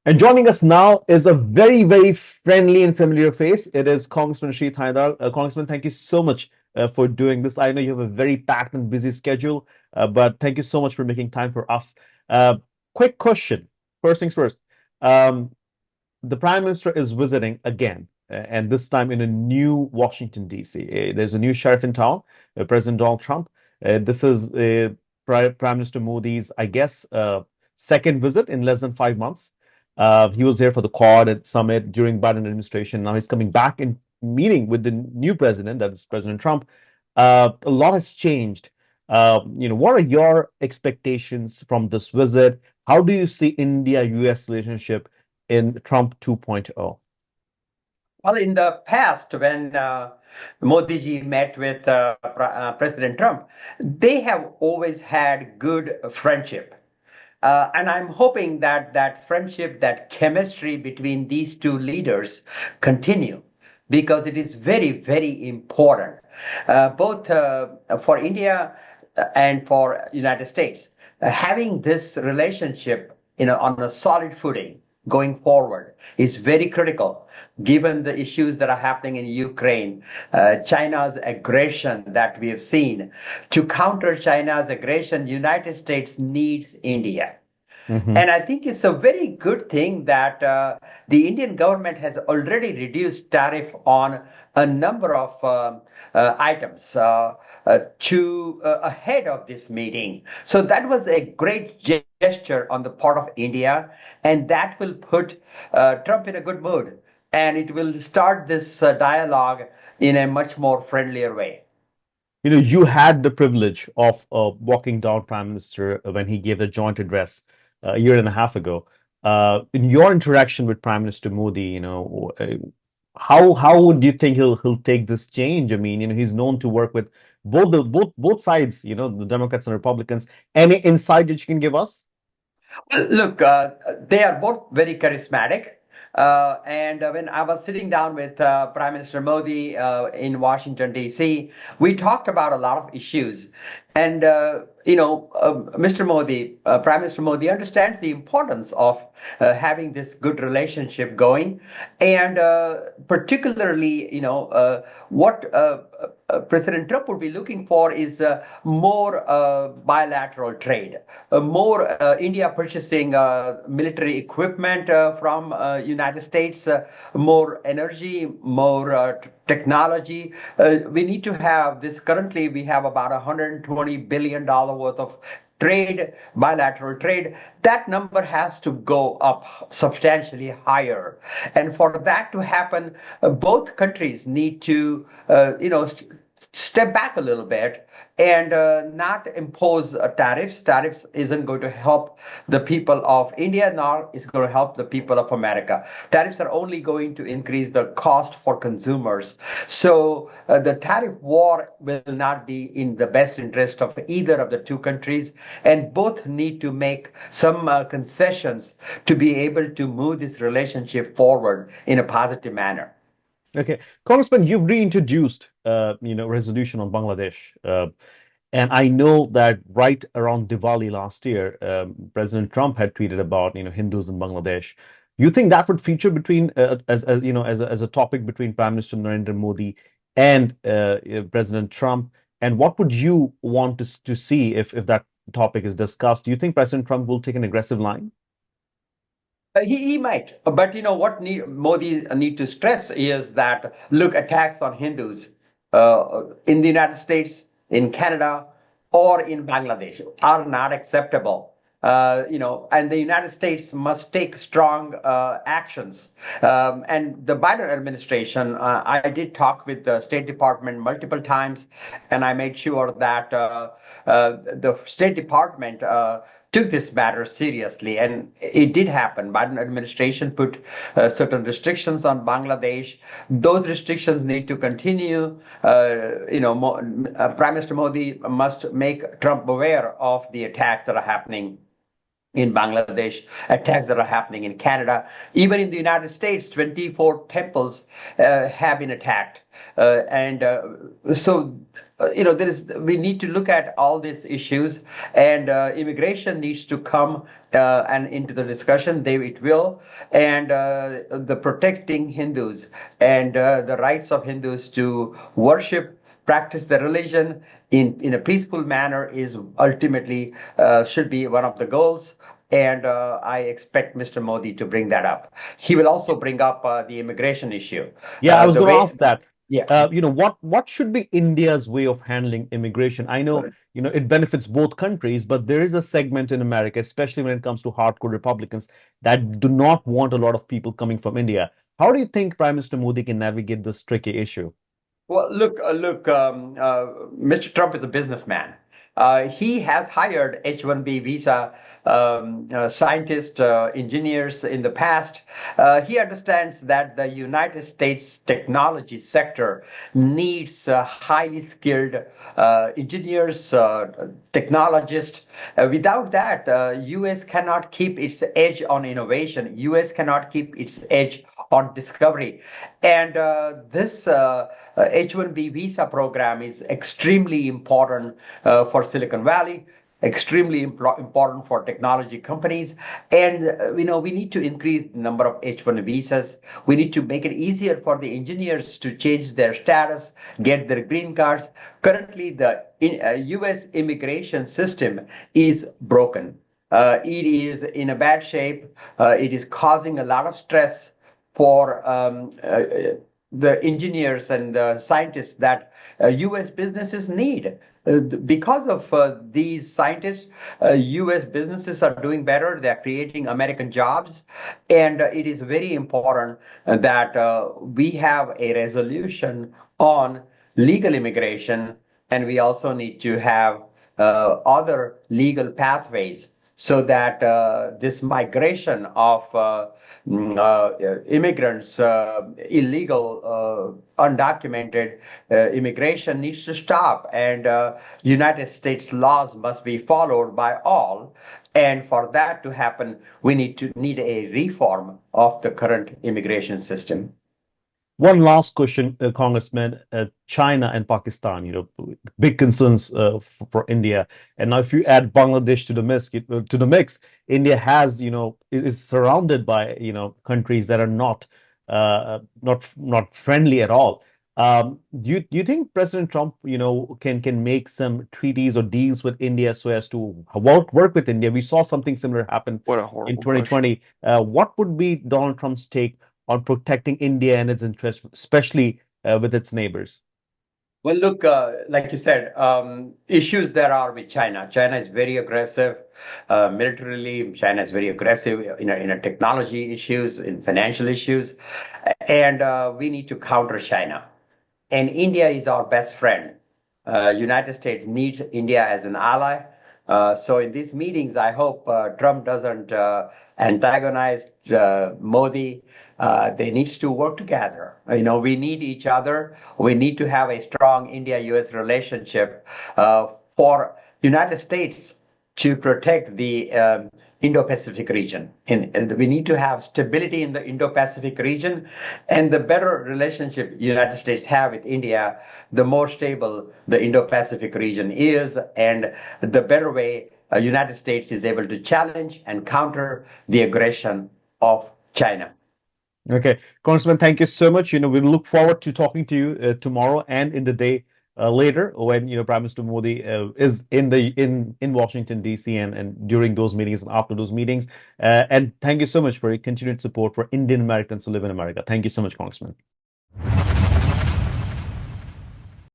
And joining us now is a very, very friendly and familiar face. It is Congressman Shri Thanedar. Congressman, thank you so much for doing this. I know you have a very packed and busy schedule, but thank you so much for making time for us. Uh, Quick question. First things first. Um, the Prime Minister is visiting again, and this time in a new Washington, D.C. There's a new sheriff in town, President Donald Trump. This is Prime Minister Modi's, I guess, second visit in less than 5 months. He was there for the Quad summit during Biden administration. Now he's coming back and meeting with the new president, that is President Trump. A lot has changed. What are your expectations from this visit? How do you see India-US relationship in Trump 2.0? Well, in the past, when Modi ji met with President Trump, they have always had good friendship. And I'm hoping that that friendship, that chemistry between these two leaders continue because it is very, very important, both for India and for United States. Having this relationship on a solid footing going forward is very critical given the issues that are happening in Ukraine, China's aggression that we have seen. To counter China's aggression, United States needs India. Hmm. And I think it's a very good thing that the Indian government has already reduced tariff on a number of items to ahead of this meeting. So that was a great gesture on the part of India, and that will put Trump in a good mood, and it will start this dialogue in a much more friendlier way. You had the privilege of walking down Prime Minister when he gave the joint address a year and a half ago. In your interaction with Prime Minister Modi, how would you think he'll take this change? I mean, he's known to work with both sides, the Democrats and Republicans. Any insight that you can give us? Well, look, they are both very charismatic. And when I was sitting down with Prime Minister Modi in Washington, D.C., we talked about a lot of issues. And, Mr. Modi, Prime Minister Modi understands the importance of having this good relationship going. And particularly, what President Trump would be looking for is more bilateral trade, more India purchasing military equipment from United States, more energy, more technology. We need to have this. Currently, we have about $120 billion worth of trade, bilateral trade. That number has to go up substantially higher. And for that to happen, both countries need to, step back a little bit and not impose tariffs. Tariffs isn't going to help the people of India, nor is going to help the people of America. Tariffs are only going to increase the cost for consumers. So the tariff war will not be in the best interest of either of the two countries, and both need to make some concessions to be able to move this relationship forward in a positive manner. Okay, Congressman, you've reintroduced, resolution on Bangladesh, and I know that right around Diwali last year, President Trump had tweeted about, Hindus in Bangladesh. You think that would feature between, as a topic between Prime Minister Narendra Modi and President Trump? And what would you want to see if that topic is discussed? Do you think President Trump will take an aggressive line? He might, but what Modi need to stress is that look, attacks on Hindus in the United States, in Canada, or in Bangladesh are not acceptable. And the United States must take strong actions. And the Biden administration, I did talk with the State Department multiple times, and I made sure that the State Department took this matter seriously, and it did happen. Biden administration put certain restrictions on Bangladesh. Those restrictions need to continue. Prime Minister Modi must make Trump aware of the attacks that are happening in Bangladesh, attacks that are happening in Canada. Even in the United States, 24 temples have been attacked. And so, we need to look at all these issues, and immigration needs to come and into the discussion. It will, and the protecting Hindus and the rights of Hindus to worship, practice their religion in a peaceful manner is ultimately should be one of the goals. And I expect Mr. Modi to bring that up. He will also bring up the immigration issue. Yeah, I was The going to way, ask that. yeah. What should be India's way of handling immigration? I know, it benefits both countries, but there is a segment in America, especially when it comes to hardcore Republicans, that do not want a lot of people coming from India. How do you think Prime Minister Modi can navigate this tricky issue? Well, look, Mr. Trump is a businessman. He has hired H-1B visa scientists, engineers in the past. He understands that the United States technology sector needs highly skilled engineers, technologists. Without that, U.S. cannot keep its edge on innovation. U.S. cannot keep its edge on discovery. And this H-1B visa program is extremely important for Silicon Valley, extremely important for technology companies. And we need to increase the number of H-1 visas. We need to make it easier for the engineers to change their status, get their green cards. Currently, the U.S. immigration system is broken. It is in a bad shape. It is causing a lot of stress for the engineers and the scientists that U.S. businesses need. Because of these scientists, U.S. businesses are doing better. They're creating American jobs. And it is very important that we have a resolution on legal immigration. And we also need to have other legal pathways so that this migration of immigrants, illegal, undocumented immigration needs to stop, and United States laws must be followed by all. And for that to happen, we need a reform of the current immigration system. One last question, Congressman. China and Pakistan, big concerns for India. And now, if you add Bangladesh to the mix, India is surrounded by countries that are not friendly at all. Do you think President Trump, can make some treaties or deals with India so as to work with India? We saw something similar happen What a in horrible question. 2020. What would be Donald Trump's take on protecting India and its interests, especially with its neighbors? Well, look, like you said, issues there are with China. China is very aggressive militarily. China is very aggressive in technology issues, in financial issues, and we need to counter China. And India is our best friend. United States needs India as an ally. So in these meetings, I hope Trump doesn't antagonize Modi. They need to work together. We need each other. We need to have a strong India-U.S. relationship for United States to protect the Indo-Pacific region. And we need to have stability in the Indo-Pacific region, and the better relationship United States have with India, the more stable the Indo-Pacific region is, and the better way United States is able to challenge and counter the aggression of China. Okay, Congressman, thank you so much. We look forward to talking to you tomorrow and in the day later when Prime Minister Modi is in Washington D.C. and during those meetings and after those meetings. And thank you so much for your continued support for Indian Americans who live in America. Thank you so much, Congressman.